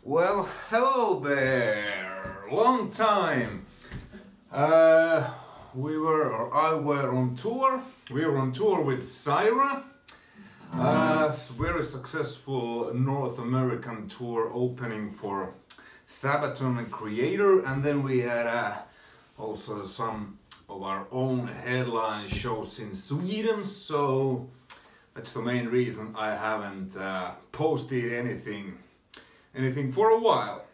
Well, hello there. Long time. I were on tour. We were on tour with Syra. Very successful North American tour opening for Sabaton and K.Yairi, and then we had also some of our own headline shows in Sweden. So that's the main reason I haven't posted anything for a while.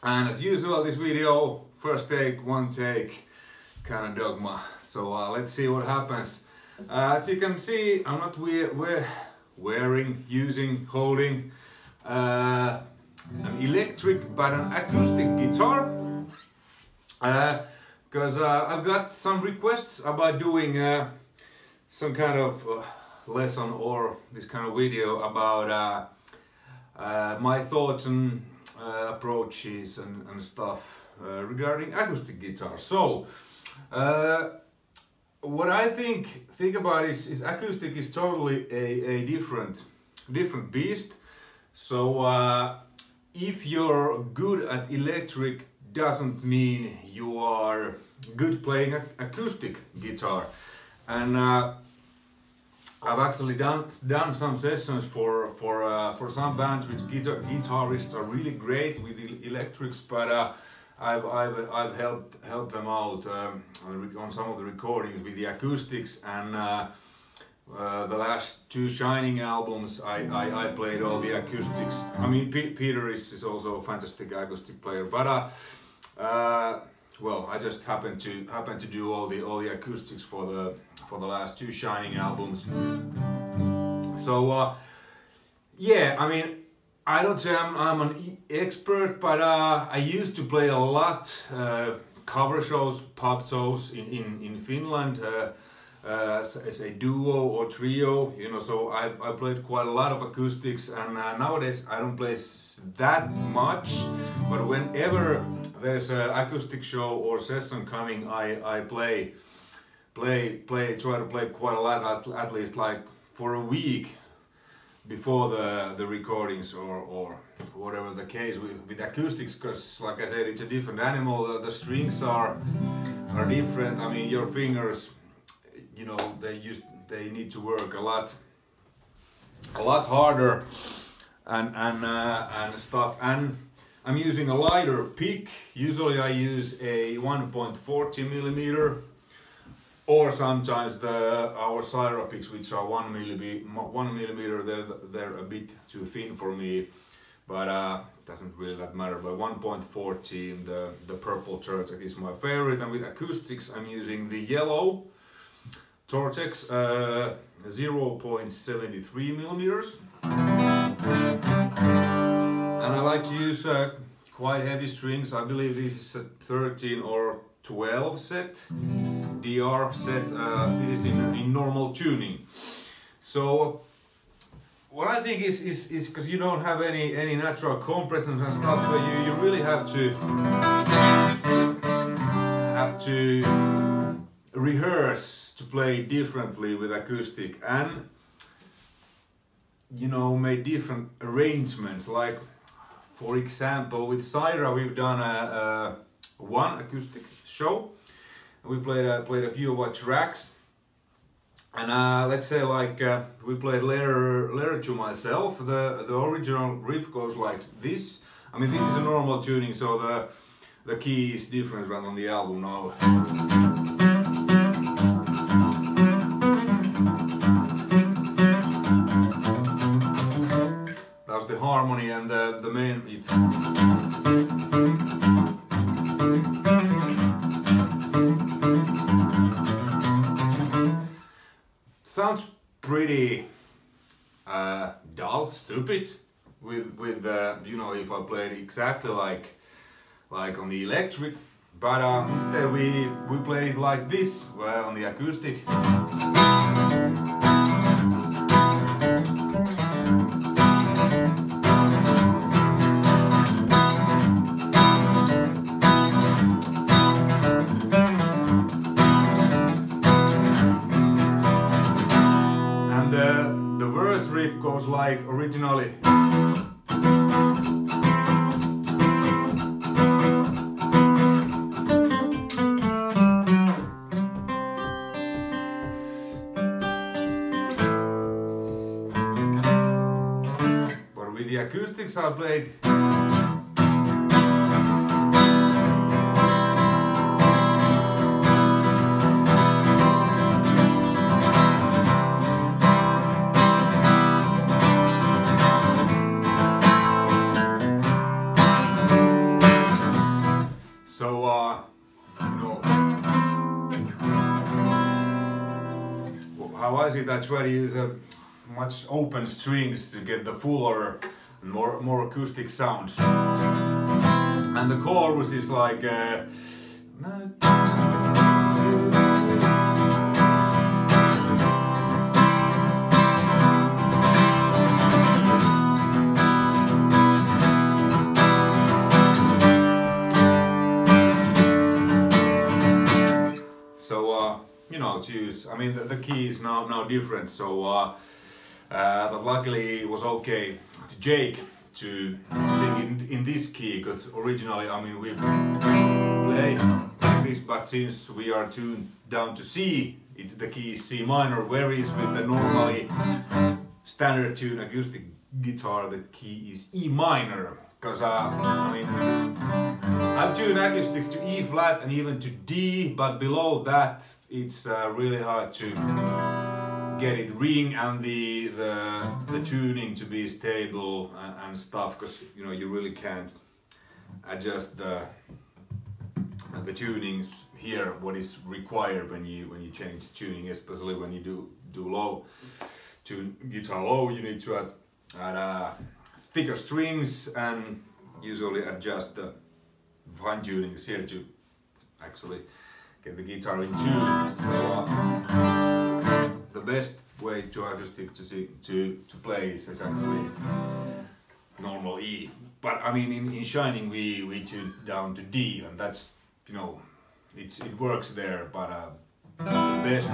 And as usual, this video, first take, one take, kind of dogma. So let's see what happens. As you can see, I'm not holding an electric but an acoustic guitar. Because I've got some requests about doing some kind of lesson or this kind of video about my thoughts and approaches and stuff regarding acoustic guitar. So what I think about is acoustic is totally a different beast. So if you're good at electric doesn't mean you are good playing acoustic guitar. And I've actually done some sessions for some bands which guitarists are really great with electrics, but I've helped them out on some of the recordings with the acoustics, and the last two Shining albums I played all the acoustics. I mean, Peter is also a fantastic acoustic player, but well, I just happened to do all the acoustics for the last two Shining albums. So yeah, I mean, I don't say I'm an expert, but I used to play a lot cover shows, pub shows in Finland as a duo or trio, you know. So I played quite a lot of acoustics, and nowadays I don't play that much. But whenever there's an acoustic show or session coming, I try to play quite a lot, at least like for a week before the recordings or whatever the case with acoustics, because like I said, it's a different animal. The strings are different. I mean, your fingers, you know, they need to work a lot harder and stuff. And I'm using a lighter pick. Usually I use a 1.40 millimeter, or sometimes our Syra picks, which are 1 millimeter. They're a bit too thin for me, but doesn't really that matter. But 1.14, the purple Tortex is my favorite, and with acoustics I'm using the yellow Tortex 0.73 millimeters, and I like to use quite heavy strings. I believe this is a 13 or 12 set, DR set. This is in normal tuning. So what I think is because you don't have any natural compressions and stuff, so you really have to rehearse to play differently with acoustic, and you know, make different arrangements. Like for example, with Syra we've done one acoustic show. We played a few of our tracks, and let's say like we played Letter to Myself. The original riff goes like this. I mean, this is a normal tuning, so the key is different than on the album now. That was the harmony and the main riff. Sounds pretty dull, stupid with you know, if I played exactly like on the electric, but instead we played it like this, well, on the acoustic. The verse riff goes like originally. with the acoustics I played. How I see it, I try to use much open strings to get the fuller and more acoustic sounds. And the chorus is like you know, to use, I mean the key is now different, so but luckily it was okay to Jake to sing in this key, because originally, I mean, we play like this, but since we are tuned down to C, the key is C minor, whereas with the normally standard tune acoustic guitar the key is E minor, because I mean, I've tuned acoustics to E flat and even to D, but below that it's really hard to get it ring and the tuning to be stable and stuff, because you know you really can't adjust the tunings here what is required when you change tuning, especially when you do low tune guitar low. You need to add thicker strings and usually adjust the fine tunings here to actually get the guitar in tune. So, the best way to acoustic to play is actually normal E. But I mean in Shining we tune down to D, and that's, you know, it works there, but the best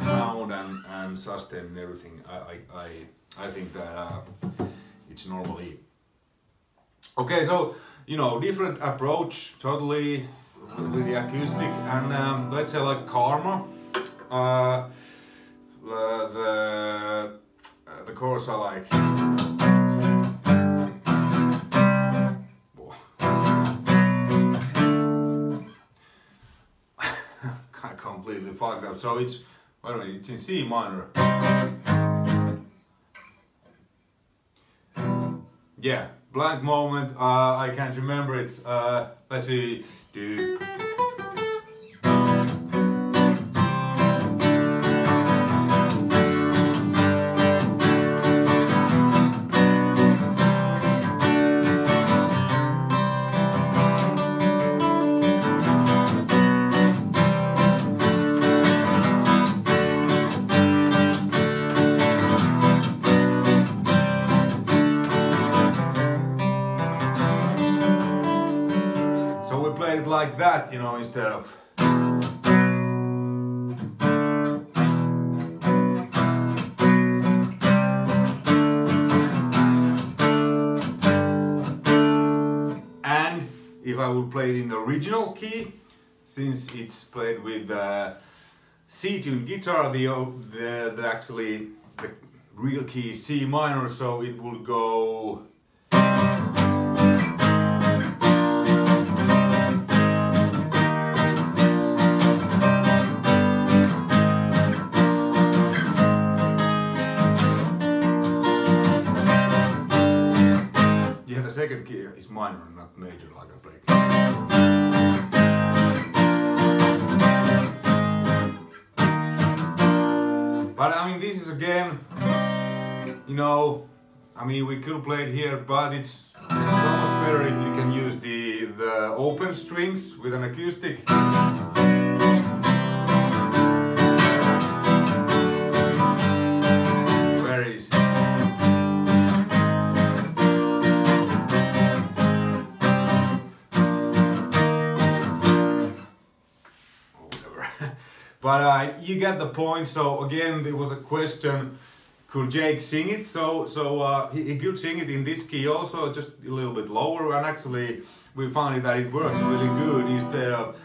sound and sustain and everything, I think that it's normal E. Okay, so you know, different approach totally with the acoustic, and let's say like Karma, the chorus I like. I completely fucked up. So it's, wait a minute, it's in C minor. Yeah, blank moment. I can't remember it. Let's see. Like that, you know, instead of and if I would play it in the original key, since it's played with C-tuned guitar, the actually the real key is C minor, so it will go second key is minor, not major like I play. But I mean, this is again, you know, I mean, we could play it here, but it's so much better if you can use the open strings with an acoustic. But you get the point. So again, there was a question: could Jake sing it? So he could sing it in this key also, just a little bit lower. And actually, we found that it works really good instead of.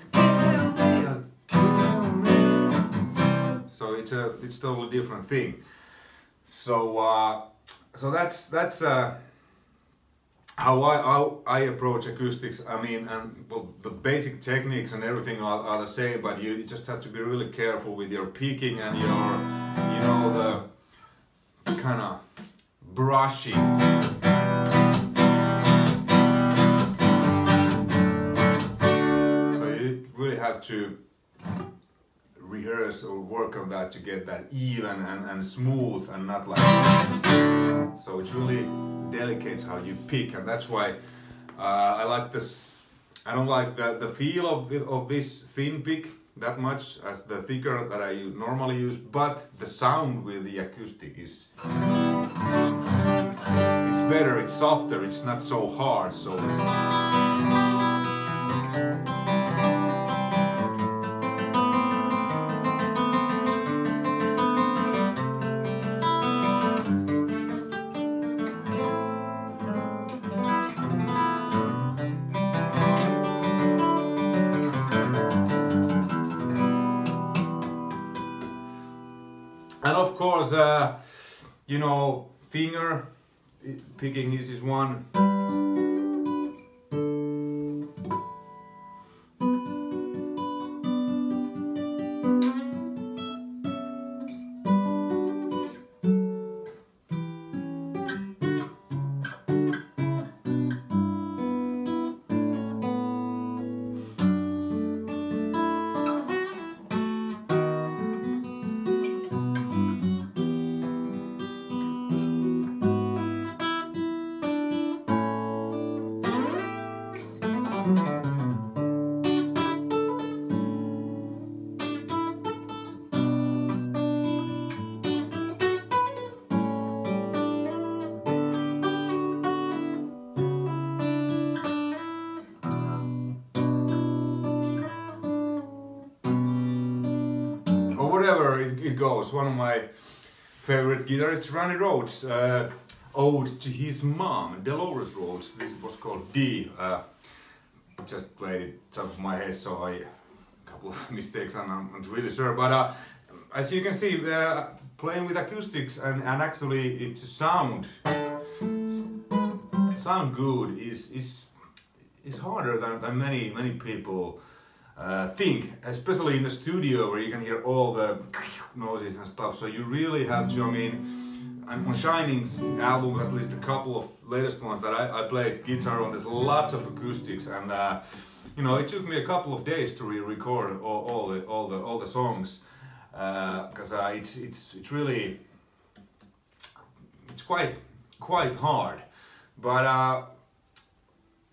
So it's totally different thing. So that's how I approach acoustics. I mean, and well, the basic techniques and everything are the same, but you just have to be really careful with your picking and your, you know, the kind of brushing. So you really have to rehearse or work on that to get that even and smooth and not like. So it's really delicate how you pick, and that's why I like this. I don't like the feel of this thin pick that much as the thicker that I normally use, but the sound with the acoustic is it's better, it's softer, it's not so hard, so it's and of course, you know, finger picking is one. Whatever it goes. One of my favorite guitarists, Ronnie Rhodes, ode to his mom, Dolores Rhodes. This was called D. Just played it top of my head, so a couple of mistakes, and I'm not really sure. But as you can see, playing with acoustics and actually it sound good is harder than many people think, especially in the studio where you can hear all the noises and stuff. So you really have to, I mean, on Shining's album, at least a couple of latest ones that I played guitar on, there's a lot of acoustics, and you know, it took me a couple of days to re-record all the songs, because it's really quite hard. But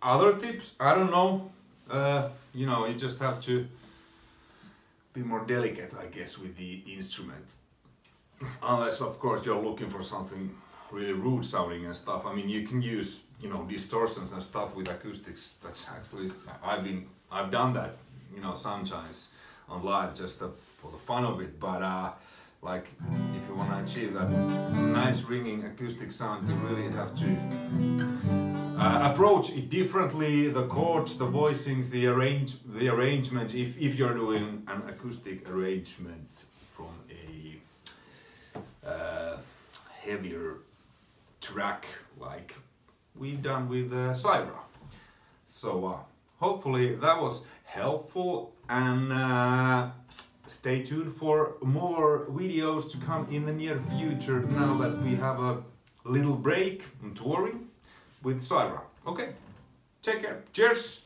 other tips, I don't know. You know, you just have to be more delicate, I guess, with the instrument. Unless, of course, you're looking for something really rude sounding and stuff. I mean, you can use, you know, distortions and stuff with acoustics. That's actually, I've done that, you know, sometimes on live just for the fun of it. But like, if you want to achieve that nice ringing acoustic sound, you really have to approach it differently. The chords, the voicings, the arrangement. If you're doing an acoustic arrangement from a heavier track like we've done with Syra. So hopefully that was helpful, and stay tuned for more videos to come in the near future now that we have a little break on touring with Syra. Okay, take care. Cheers!